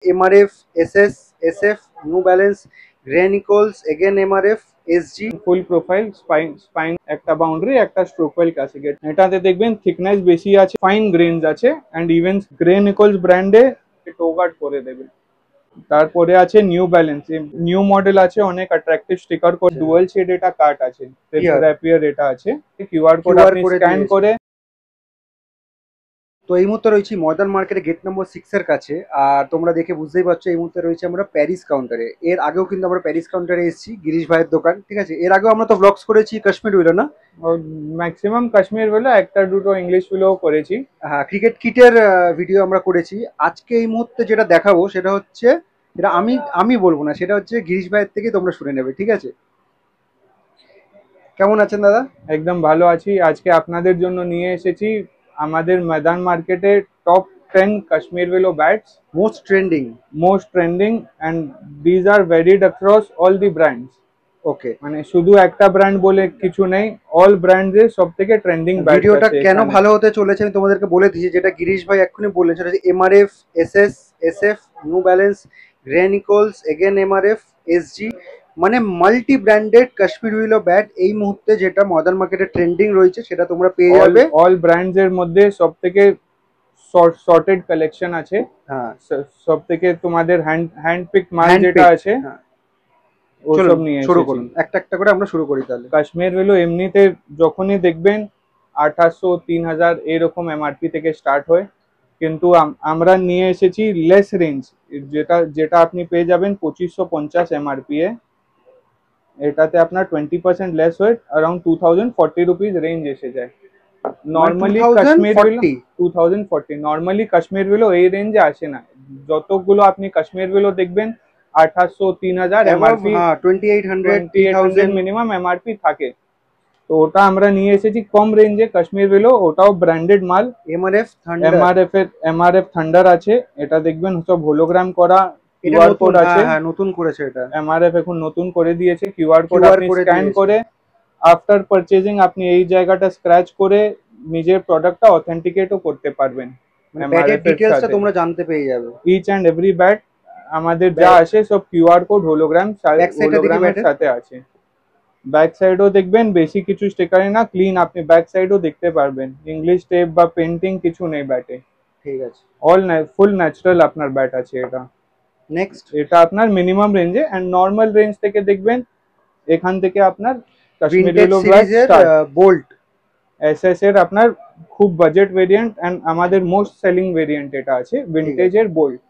MRF, SS, SF, New Balance, Gray Nichols, again MRF, SG. ফুল profile spine একটা boundary একটা স্ট্রোকওয়েল casket. এটাতে দেখবেন thickness বেশি আছে, ফাইন গ্রেনস আছে, এন্ড ইভেন গ্রে নিকলস ব্র্যান্ডে টোগার্ড করে দেবে। তারপরে আছে নিউ ব্যালেন্স, নিউ মডেল আছে, অনেক attractive sticker code, dual shade এটা কাট আছে, র্যাপিয়ার এটা আছে, কিউআর কোড আপনি স্ক্যান করে। তো এই মুহূর্তে রয়েছি ময়দান মার্কেটে গেট নম্বর 6 এর কাছে। আর তোমরা দেখে বুঝতেই পারছো এই মুহূর্তে রয়েছে আমরা প্যারিস কাউন্টারে। এর আগেও কিন্তু আমরা প্যারিস কাউন্টারে এসেছি, গিরিশ ভাইয়ের দোকান, ঠিক আছে। এর আগেও আমরা তো ব্লগস করেছি কাশ্মীর উইলো না, ম্যাক্সিমাম কাশ্মীর উইলো, একটা দুটো ইংলিশ উইলো করেছি। হ্যাঁ, ক্রিকেট কিটের ভিডিও আমরা করেছি। আজকে এই মুহূর্তে যেটা দেখাবো সেটা হচ্ছে, এটা আমি আমি বলবো না, সেটা হচ্ছে গিরিশ ভাইয়ের থেকে তোমরা শুনে নেবে, ঠিক আছে। কেমন আছেন দাদা? একদম ভালো আছি। আজকে আপনাদের জন্য নিয়ে এসেছি আমাদের ময়দান মার্কেটে top 10 Kashmir উইলো bats, most trending and these are varied across all the brands. ওকে, মানে শুধু একটা ব্র্যান্ড বলে কিছু নেই, অল ব্র্যান্ডের সব থেকে ট্রেন্ডিং ব্যাট। ভিডিওটা কেন ভালো হতে চলেছে আমি তোমাদেরকে বলে দিয়েছি, যেটা গিরিশ ভাই এক্ষুনি বললেন, সেটা হচ্ছে MRF, SS, SF, new balance, grey Nicolas, again MRF, SG, মানে মাল্টি ব্র্যান্ডেড কাশ্মীর উইলো ব্যাট এই মুহূর্তে যেটা মডার্ন মার্কেটে ট্রেন্ডিং রয়েছে সেটা তোমরা পেয়ে যাবে। অল ব্র্যান্ডস এর মধ্যে সব থেকে সর্টেড কালেকশন আছে। হ্যাঁ, সব থেকে তোমাদের হ্যান্ড পিক মাল যেটা আছে ও সব নিয়ে শুরু করুন, একটা একটা করে আমরা শুরু করি তাহলে। কাশ্মীর উইলো এমনিতে যখনই দেখবেন 2800 3000 এরকম এমআরপি থেকে স্টার্ট হয়, কিন্তু আমরা নিয়ে এসেছি লেস রেঞ্জ, যেটা যেটা আপনি পেয়ে যাবেন 2550 এমআরপি এ। এটাতে আপনার 20% লেস হয়ে अराउंड 2040 রুপিস রেঞ্জ এসে যায়। নরমালি কাশ্মীর উইলো 2040, নরমালি কাশ্মীর উইলো এই রেঞ্জে আসে না। যতগুলো আপনি কাশ্মীর উইলো দেখবেন 2800 3000 এমআরপি, 2800 মিনিমাম এমআরপি থাকে। তো ওটা আমরা নিয়ে এসেছি কম রেঞ্জে কাশ্মীর উইলো, ওটাও ব্র্যান্ডেড মাল। এমআরএফ থান্ডার আছে, এটা দেখবেন সব হোলোগ্রাম করা, কিউআর কোড আছে। হ্যাঁ, নতুন করেছে এটা এমআরএফ এখন নতুন করে দিয়েছে, কিউআর কোড আপনি স্ক্যান করে আফটার পারচেজিং আপনি এই জায়গাটা স্ক্র্যাচ করে নিজের প্রোডাক্টটা অথেন্টিকেটও করতে পারবেন। ব্যাটের ডিটেইলসটা তোমরা জানতে পেয়ে যাবে। ইচ এন্ড এভরি ব্যাট আমাদের যা আসে সব কিউআর কোড হোলোগ্রামের সাথে আছে। ব্যাক সাইডও দেখবেন বেশি কিছু স্টিকারে না, ক্লিন, আপনি ব্যাক সাইডও দেখতে পারবেন, ইংলিশ টেপ বা পেন্টিং কিছু নেই ব্যাটে, ঠিক আছে। অল ফুল ন্যাচারাল আপনার ব্যাট আছে এটা। নেক্সট, এটা আপনার মিনিমাম রেঞ্জে, এন্ড নরমাল রেঞ্জ থেকে দেখবেন এখান থেকে আপনার কাশ্মীরি উইলো বোল্ট, এসএস এর আপনার খুব বাজেট ভেরিয়েন্ট, এন্ড আমাদের মোস্ট সেলিং ভেরিয়েন্ট এটা আছে ভিন্টেজের বোল্ট।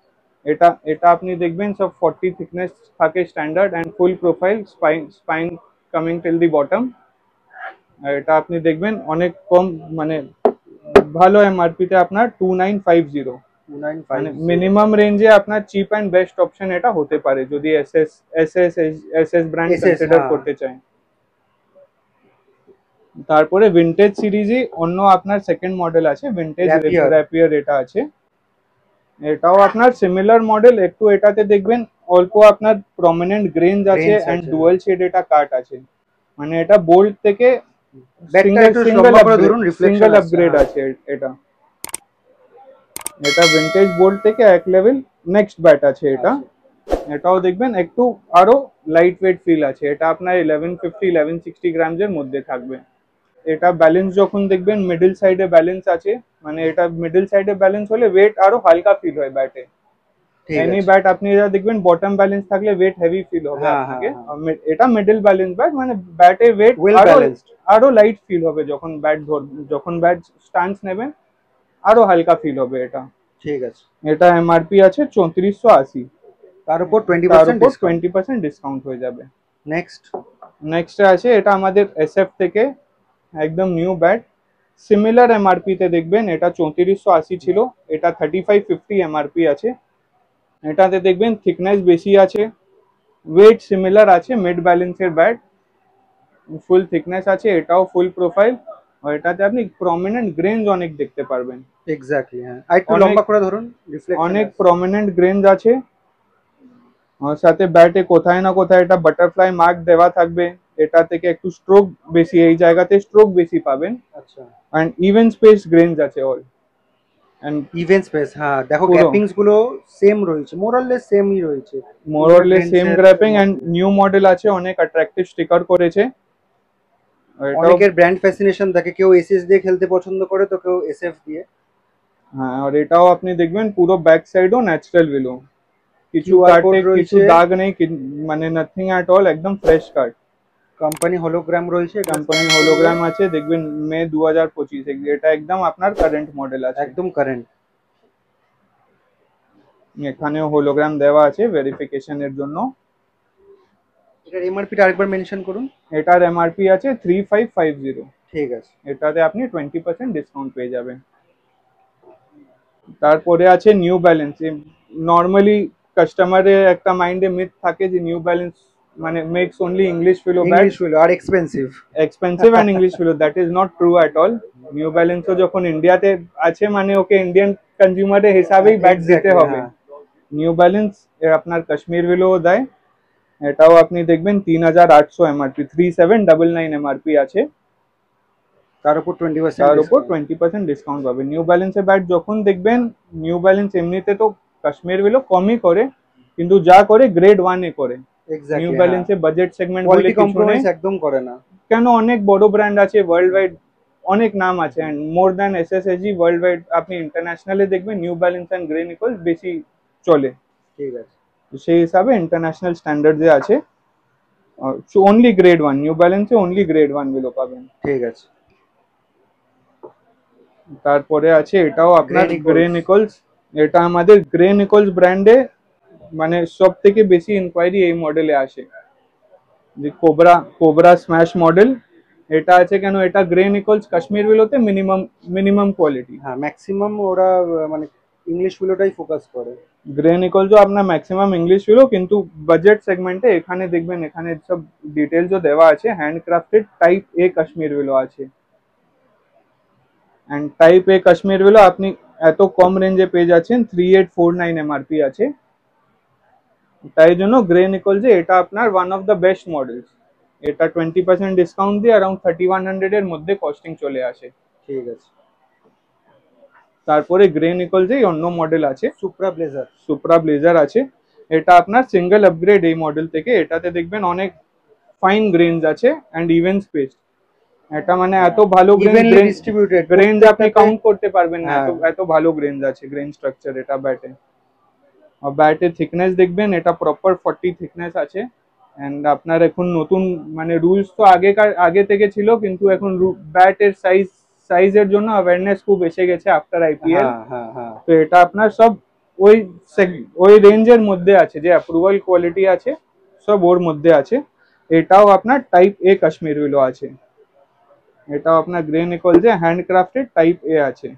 এটা এটা আপনি দেখবেন সব 40 থিকনেস থাকে standard, and full profile, spine coming till the bottom. আর এটা আপনি দেখবেন অনেক কম, মানে ভালো এমআরপি তে আপনার 2950, মানে মিনিমাম রেঞ্জে আপনার চিপ এন্ড বেস্ট অপশন এটা হতে পারে যদি এসএস ব্র্যান্ড কনসিডার করতে চান। তারপরে ভিন্টেজ সিরিজে অন্য আপনার সেকেন্ড মডেল আছে, ভিন্টেজ র্যাপিয়ার এটা আছে। এটাও আপনার সিমিলার মডেল, একটু এটাতে দেখবেন অল্প আপনার প্রমিনেন্ট গ্রেনস আছে, এন্ড ডুয়াল শেড এটা কাট আছে, মানে এটা বোল্ট থেকে সিঙ্গেল আপগ্রেড আছে। এটা এটা ভিন্টেজ বোল্ট থেকে এক লেভেল নেক্সট ব্যাট আছে এটা। এটাও দেখবেন একটু আরো লাইট ওয়েট ফিল আছে, এটা আপনার 1150 1160 গ্রামস এর মধ্যে থাকবে। এটা ব্যালেন্স যখন দেখবেন মিডল সাইডে ব্যালেন্স আছে, মানে এটা মিডল সাইডে ব্যালেন্স হলে ওয়েট আরো হালকা ফিল হয় ব্যাটে। এনি ব্যাট আপনি যা দেখবেন বটম ব্যালেন্স থাকলে ওয়েট হেভি ফিল হবে আপনাকে, এটা মিডল ব্যালেন্স ব্যাট, মানে ব্যাটে ওয়েট আরো লাইট ফিল হবে যখন ব্যাট স্ট্যান্স নেবেন, আরো হালকা ফিল হবে এটা। ঠিক আছে। এটা এমআরপি আছে 3480, তার উপর 20% ডিসকাউন্ট হয়ে যাবে। নেক্সট আছে এটা আমাদের এসএফ থেকে একদম নিউ ব্যাট, সিমিলার এমআরপি তে দেখবেন এটা 3480 ছিল, এটা 3550 এমআরপি আছে। এটাতে দেখবেন থিকনেস বেশি আছে, ওয়েট সিমিলার আছে, মিড ব্যালেন্সের ব্যাট, ফুল থিকনেস আছে, এটাও ফুল প্রোফাইল, আর এটাতে আপনি প্রমিনেন্ট গ্রেনস অনেক দেখতে পারবেন। এক্স্যাক্টলি, হ্যাঁ, একটু লম্বা করে ধরুন, অনেক প্রমিনেন্ট গ্রেনস আছে, আর সাথে ব্যাটে কোথায় না কোথায় এটা বাটারফ্লাই মার্ক দেওয়া থাকবে, এটা থেকে একটু স্ট্রোক বেশি, এই জায়গাতে স্ট্রোক বেশি পাবেন। আচ্ছা, এন্ড ইভেন স্পেস গ্রেনস আছে অল। এন্ড ইভেন্ট স্পেস, হ্যাঁ দেখো পুরো গ্যাপিংস গুলো সেম রয়েছে, মোরাললেস সেমই রয়েছে। More or finger less same প্রিন্টসের গ্র্যাপিং এন্ড মধ্যে নিউ মডেল আছে, অনেক অ্যাট্রাকটিভ স্টিকার করেছে। এটাও অনেকের ব্র্যান্ড ফ্যাসিনেশন থাকে, কেউ এসএস দিয়ে খেলতে পছন্দ করে তো কেউ এসএফ দিয়ে। হ্যাঁ, আর এটাও আপনি দেখবেন পুরো ব্যাক সাইডও ন্যাচারাল বেলো, কিছু কিউআর কোড কাটে কিছু রয়েছে, দাগ নেই, মানে নাথিং অ্যাট অল, একদম ফ্রেশ কাট। কোম্পানি হলোগ্রাম রয়েছে, এগুলো কোম্পানি স্ক্যান করলে হোলোগ্রাম আছে, দেখবেন মে 2025, এটা একদম আপনার কারেন্ট মডেল আছে। একদম কারেন্ট। এখানেও হোলোগ্রাম দেওয়া আছে ভেরিফিকেশনের জন্য। এটার এমআরপিটা আরেকবার মেনশন করুন। এটার এমআরপি আছে 3550। ঠিক আছে। এটাতে আপনি 20% ডিসকাউন্ট পেয়ে যাবেন। তারপরে আছে নিউ ব্যালেন্স। নর্মালি কাস্টমারের একটা মাইন্ডে মিথ থাকে যে নিউ ব্যালেন্স মানে makes only English willow bat, English হলো আর expensive. Expensive and English willow. That is not true at all. New ব্যালেন্সও যখন ইন্ডিয়াতে আছে মানে ওকে ইন্ডিয়ান কনজিউমারের হিসাবেই ব্যাট দিতে হবে। হ্যাঁ। নিউ ব্যালেন্স আপনার কাশ্মীর উইলও দেয়, এটাও আপনি দেখবেন 3800 এমআরপি, 3799 এমআরপি আছে। তার উপর 20% তার উপর ডিসকাউন্ট। 20% ডিসকাউন্ট পাবে। নিউ ব্যালেন্সের ব্যাট যখন দেখবেন, নিউ ব্যালেন্স এমনিতে তো কাশ্মীর উইলও কমই করে, কিন্তু যা করে গ্রেড 1 এ করে। নিউ এক্স্যাক্টলি, হ্যাঁ। ব্যালেন্সে বাজেট সেগমেন্ট বলে কোয়ালিটি কিছু নেই, কম্প্রোমাইজ একদম করে না। কেন অনেক বড় ব্র্যান্ড আছে ওয়ার্ল্ড ওয়াইড, অনেক নাম আছে, and more than SS SG world wide আপনি ইন্টারন্যাশনালে দেখবেন New Balance and Gray Nicolls বেশি চলে। ঠিক আছে। তো সেই হিসাবে ইন্টারন্যাশনাল স্ট্যান্ডার্ডে আছে। অনলি গ্রেড 1, নিউ ব্যালেন্সে অনলি গ্রেড 1 গুলো পাবেন। ঠিক আছে। তারপরে আছে এটাও আপনার গ্রে নিকলস। Grey Nicholls. এটা আমাদের গ্রে নিকলস ব্র্যান্ডে মানে সব থেকে বেশি ইনকোয়ারি এই মডেলে আসে, যে কোবরা কোবরা স্ম্যাশ মডেল। এটা আছে কেন, এটা গ্রে নিকলস কাশ্মীর উইলোতে মিনিমাম মিনিমাম কোয়ালিটি। হ্যাঁ, ম্যাক্সিমাম ওরা মানে ইংলিশ গুলোটাই ফোকাস করে। গ্রে নিকলসও আপনার ম্যাক্সিমাম ইংলিশ উইলো, কিন্তু বাজেট সেগমেন্টে এখানে দেখবেন, এখানে সব ডিটেলসও দেওয়া আছে। হ্যান্ডক্রাফটেড টাইপ এ কাশ্মীর উইলো আছে, অ্যান্ড টাইপ এ কাশ্মীর উইলো আপনি এত কম রেঞ্জে পেয়ে যাচ্ছেন, 3849 এমআরপি আছে। তাই জন্য গ্রে নিকলসে এটা আপনার one of the best models. এটা 20% ডিসকাউন্ট দিয়ে অ্যারাউন্ড 3100 এর মধ্যে কস্টিং চলে আসে। ঠিক আছে। তারপরে গ্রে নিকলসেই অন্য মডেল আছে, সুপ্রা ব্লেজার। সুপ্রা ব্লেজার আছে। এটা আপনার সিঙ্গেল আপগ্রেড এই মডেল থেকে। এটাতে দেখবেন অনেক ফাইন গ্রেনস আছে অ্যান্ড ইভেন স্পেস। এটা মানে এত ভালো ইভেনলি ডিস্ট্রিবিউটেড গ্রেনস আপনি কাউন্ট করতে পারবেন না, হ্যাঁ। এত এত ভালো গ্রেনস আছে, গ্রেন স্ট্রাকচার এটা ব্যাটে। আর ব্যাটের থিকনেস দেখবেন, এটা প্রপার 40 থিকনেস আছে। এন্ড আপনার এখন নতুন মানে রুলস তো আগে থেকে ছিল, কিন্তু এখন ব্যাটের সাইজের জন্য অ্যাওয়ারনেস খুব এসে গেছে আফটার আইপিএল। হ্যাঁ হ্যাঁ হ্যাঁ। তো এটা আপনার সব ওই ওই রেঞ্জের মধ্যে আছে, যে অ্যাপ্রুভাল কোয়ালিটি আছে সব ওর মধ্যে আছে। এটাও আপনার টাইপ এ কাশ্মীর উইলো আছে। এটাও আপনার গ্রে নিকলসে হ্যান্ডক্রাফটেড টাইপ এ আছে।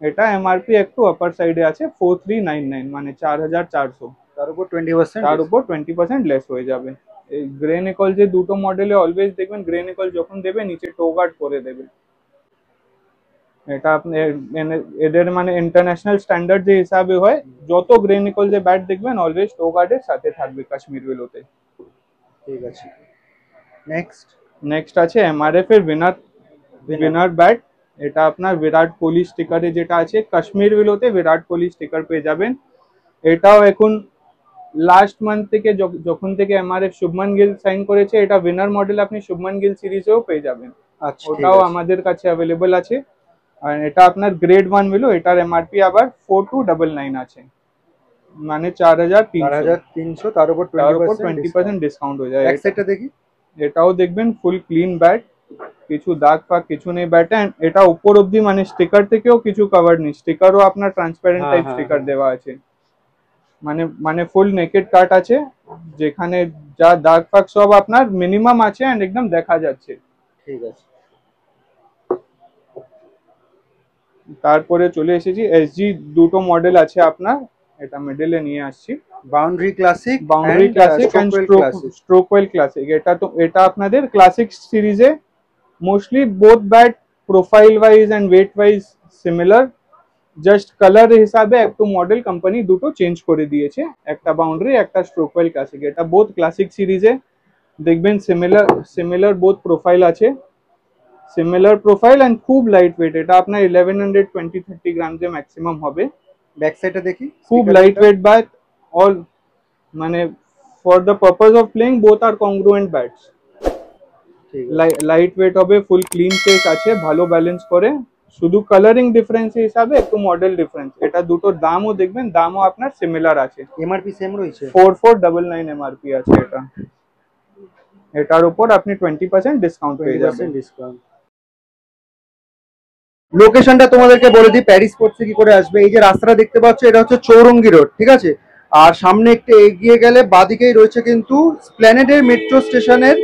এটা এমআরপি একটু আপার সাইডে আছে 4399, মানে 4400। তার উপর 20%। তার উপর 20% লেস হয়ে যাবে। এই গ্রে নিকল যে দুটো মডেলে অলওয়েজ দেখবেন, গ্রে নিকল যখন দেবে নিচে টো গার্ড করে দেবে। এটা আপনি এদের মানে ইন্টারন্যাশনাল স্ট্যান্ডার্ড যে হিসাবে হয়, যত গ্রে নিকল যে ব্যাট দেখবেন অলওয়েজ টো গার্ডের সাথে থাকবে কাশ্মীর উইলোতে। ঠিক আছে। নেক্সট। নেক্সট আছে এমআরএফ এর উইনার ব্যাট। এটা আপনার বিরাট কোহলি স্টিকারে যেটা আছে, কাশ্মীর উইলোতে বিরাট কোহলি স্টিকার পেয়ে যাবেন। এটাও এখন লাস্ট মান্থ থেকে যখন থেকে এমআরএফ শুভমান গিল সাইন করেছে, এটা উইনার মডেল আপনি শুভমান গিল সিরিজেও পেয়ে যাবেন। আচ্ছা, ওটাও আমাদের কাছে অ্যাভেলেবল আছে। আর এটা আপনার গ্রেড 1 উইলো। এটার এমআরপি আবার 4299 আছে, মানে 4300। তার উপর তার উপর 20% 20% ডিসকাউন্ট হয়ে যায়। এক সাইডটা দেখি। এটাও দেখবেন ফুল ক্লিন ব্যাট, কিছু দাগ ফাগ কিছু নেই ব্যাটে। এটা উপর অব্দি মানে স্টিকার থেকেও কিছু কভার নেই, স্টিকারও আপনার ট্রান্সপারেন্ট টাইপ স্টিকার দেওয়া আছে। মানে ফুল নেকেড কাট আছে, যেখানে যা দাগ ফাগ সব আপনার মিনিমাম আছে এন্ড একদম দেখা যাচ্ছে। ঠিক আছে। তারপরে চলে এসেছি এসজি, দুটো মডেল আছে আপনার, এটা মিডলে নিয়ে আসছি। Boundary classic, boundary classic and স্ট্রোকওয়েল ক্লাসিক। এটা আপনাদের ক্লাসিক সিরিজে mostly both bat profile wise and weight wise similar, just colour হিসাবে একটু মডেল কোম্পানি দুটো চেঞ্জ করে দিয়েছে, একটা বাউন্ডারি একটা স্ট্রোকওয়েল ক্লাসিক। এটা বোথ ক্লাসিক সিরিজে দেখবেন সিমিলার বোথ প্রোফাইল আছে, সিমিলার প্রোফাইল অ্যান্ড খুব লাইট ওয়েট, এটা আপনার 1120-30 গ্রাম যে ম্যাক্সিমাম হবে। ব্যাক সাইডটা দেখি, খুব speaker লাইট টা। ওয়েট ব্যাট, অল মানে for the purpose of playing both আর কংগ্রুয়েন্ট ব্যাটস। ঠিক আছে। লাইট ওয়েট হবে, ফুল ক্লিন কেস আছে, ভালো ব্যালেন্স করে। শুধু কালারিং ডিফারেন্স হিসাবে একটু মডেল ডিফারেন্স, এটা দুটোর দামও দেখবেন, দামও আপনার সিমিলার আছে। এমআরপি সেম রয়েছে? 4499 এমআরপি আছে এটা। এটার উপর আপনি 20% ডিসকাউন্ট পেয়ে যাবেন। 20% ডিসকাউন্ট। লোকেশনটা তোমাদেরকে বলে দিই, প্যারিস স্পোর্টসে কি করে আসবে। এই যে রাস্তাটা দেখতে পাচ্ছ, এটা হচ্ছে চৌরঙ্গি রোড, ঠিক আছে। আর সামনে একটু এগিয়ে গেলে বাদিকেই রয়েছে কিন্তু স্প্ল্যানেডের মেট্রো স্টেশনের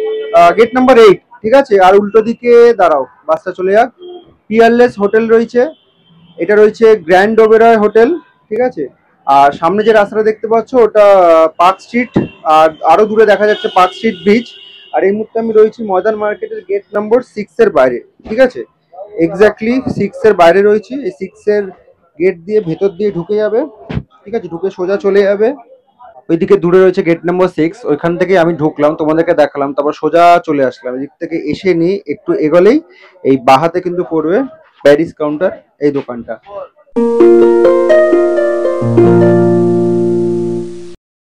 গেট নাম্বার 8, ঠিক আছে। আর উল্টো দিকে দাঁড়াও, বাসটা চলে যাক, পিয়ারলেস হোটেল রয়েছে, এটা রয়েছে গ্র্যান্ড ওবেরয় হোটেল, ঠিক আছে। আর সামনে যে রাস্তাটা দেখতে পাচ্ছ ওটা পার্ক স্ট্রিট, আর আরো দূরে দেখা যাচ্ছে পার্ক স্ট্রিট ব্রিজ। আর এই মুহূর্তে আমি রয়েছি ময়দান মার্কেটের গেট নম্বর 6 এর বাইরে, ঠিক আছে। এক্স্যাক্টলি 6 এর বাইরে রয়েছি। এই 6 এর গেট দিয়ে ভেতর দিয়ে ঢুকে যাবে, ঠিক আছে, ঢুকে সোজা চলে যাবে। ওইদিকে দূরে রয়েছে গেট নম্বর 6, ওইখান থেকে আমি ঢুকলাম, তোমাদেরকে দেখালাম, তারপর সোজা চলে আসলাম। এদিক থেকে এসে নিয়ে একটু এগোলেই এই বাহাতে কিন্তু পড়বে প্যারিস কাউন্টার, এই দোকানটা।